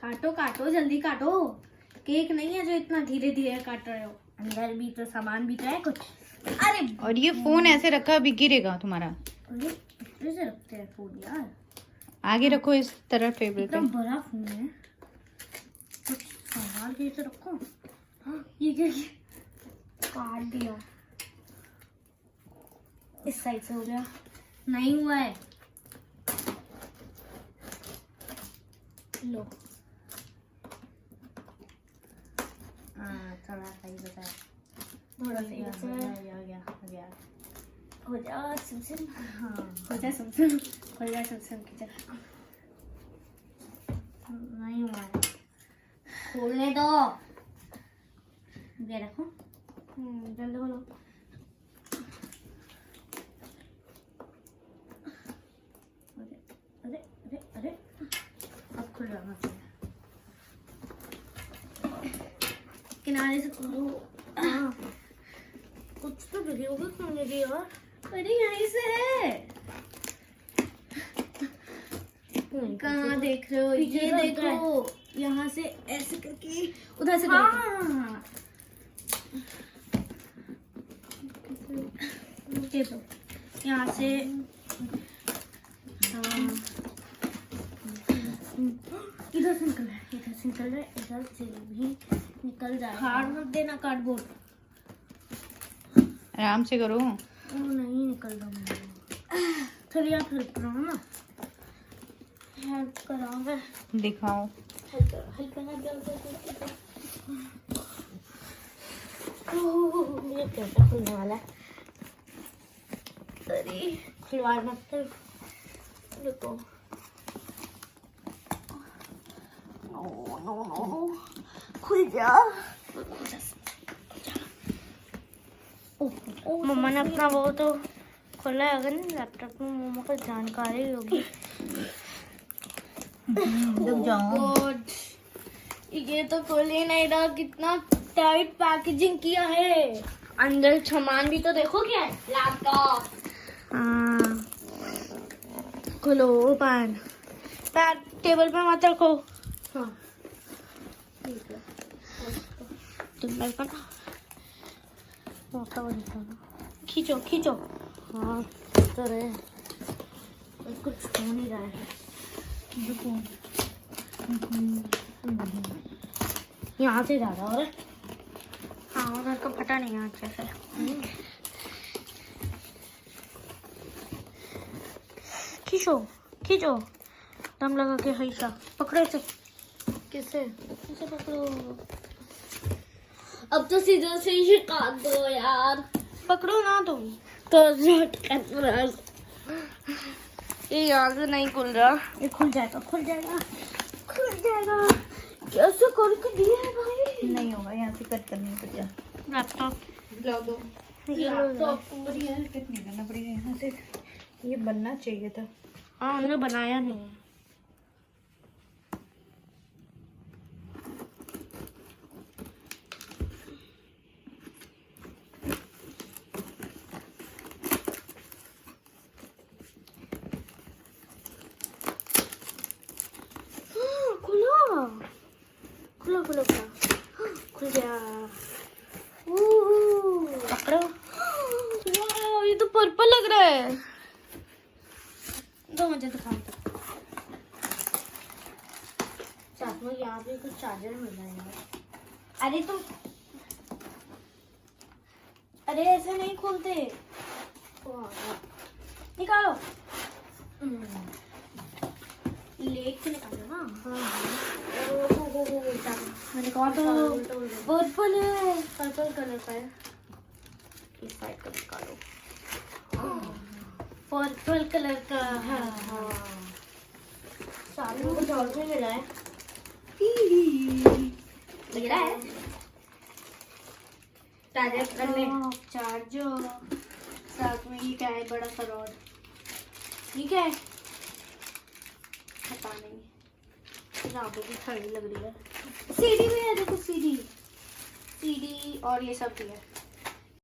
काटो काटो जल्दी काटो, केक नहीं है जो इतना धीरे धीरे काट रहे हो। अंदर भी तो सामान भी तो है कुछ। अरे और ये फोन ऐसे रखा अभी गिरेगा तुम्हारा। अरे कैसे रखते हैं फोन यार? आगे रखो इस तरह टेबल पे। इतना बड़ा फोन है, कुछ संभाल के तो रखो। हाँ ये क्या काट दिया। इस साइड से हो गया, नहीं हुआ है। लो हाँ थोड़ा सही बताया, थोड़ा सही बताया। हो जा सुमसुम, हाँ हो जा सुमसुम, हो जा सुमसुम की तरह। नहीं हुआ है, खोलने दो। ये रखो, जल्दी खोलो। अरे अरे अरे अब खुल जाना चाहिए। किनारे से खोलो। हाँ कुछ तो जगह होगी खोलने की यार। अरे यहीं से है। कहाँ देख रहे हो? ये देखो, यहाँ से ऐसे करके उधर से। हाँ ये तो यहाँ से। हाँ इधर से निकल रहा है, इधर से निकल रहा है, इधर से भी निकल जाए। हार मत देना कार्डबोर्ड। आराम से करो। नहीं निकल रहा। चलिए आप हेल्प करो ना। हेल्प कराओगे? दिखाओ। हेल्प करना जल्दी। ये कैसा खुलने वाला है? अरे खिलवाड़ मत कर। देखो नो खुल जा। मम्मा ने अपना वो तो खोला है, अगर नहीं लैपटॉप में मम्मा को जानकारी होगी। रुक जाओ। ये तो खोल ही नहीं रहा, कितना टाइट पैकेजिंग किया है। अंदर सामान भी तो देखो क्या है। लैपटॉप खोलो। ओपन। पैर टेबल पे मत रखो। हाँ ठीक है, तुम बैठो ना। खींचो खींचो। हाँ तो रहे, कुछ हो नहीं रहा है। देखो यहाँ से ज्यादा हो रहा है। हाँ उधर को फटा नहीं है अच्छे से। खींचो खींचो, दम लगा के हईसा पकड़े से। किसे किसे पकड़ो? अब तो सीधे से ही काट दो यार। पकड़ो ना तुम तो झटका। ये यहाँ से नहीं खुल रहा। ये खुल जाएगा खुल जाएगा खुल जाएगा। कैसे करके दिया है भाई? नहीं होगा, यहाँ से कट करनी पड़ेगा। लैपटॉप ला दो। ये लैपटॉप कट नहीं करना पड़ेगा, यहाँ से ये बनना चाहिए था। हाँ उन्होंने बनाया नहीं। खुला खुला खुला खुला खुल गया। पकड़ो। वाह ये तो पर्पल लग रहा है। दो मुझे दिखाओ। साथ में यहाँ पे कुछ चार्जर मिल रहा है यार। अरे तुम, अरे ऐसे नहीं खोलते। निकालो। लेके निकालो ना। मैंने कहा तो पर्पल है, पर्पल कलर का है। इस साइड का निकालो। पर्पल कलर का है। साथ में कुछ और भी मिला है। लग रहा है चार्जर करने। चार्जर साथ में ये क्या है? बड़ा सा रॉड। ये क्या है? पता नहीं। यहाँ पे भी ठंडी लग रही है। सीडी भी है, देखो सीडी, सीडी और ये सब भी है।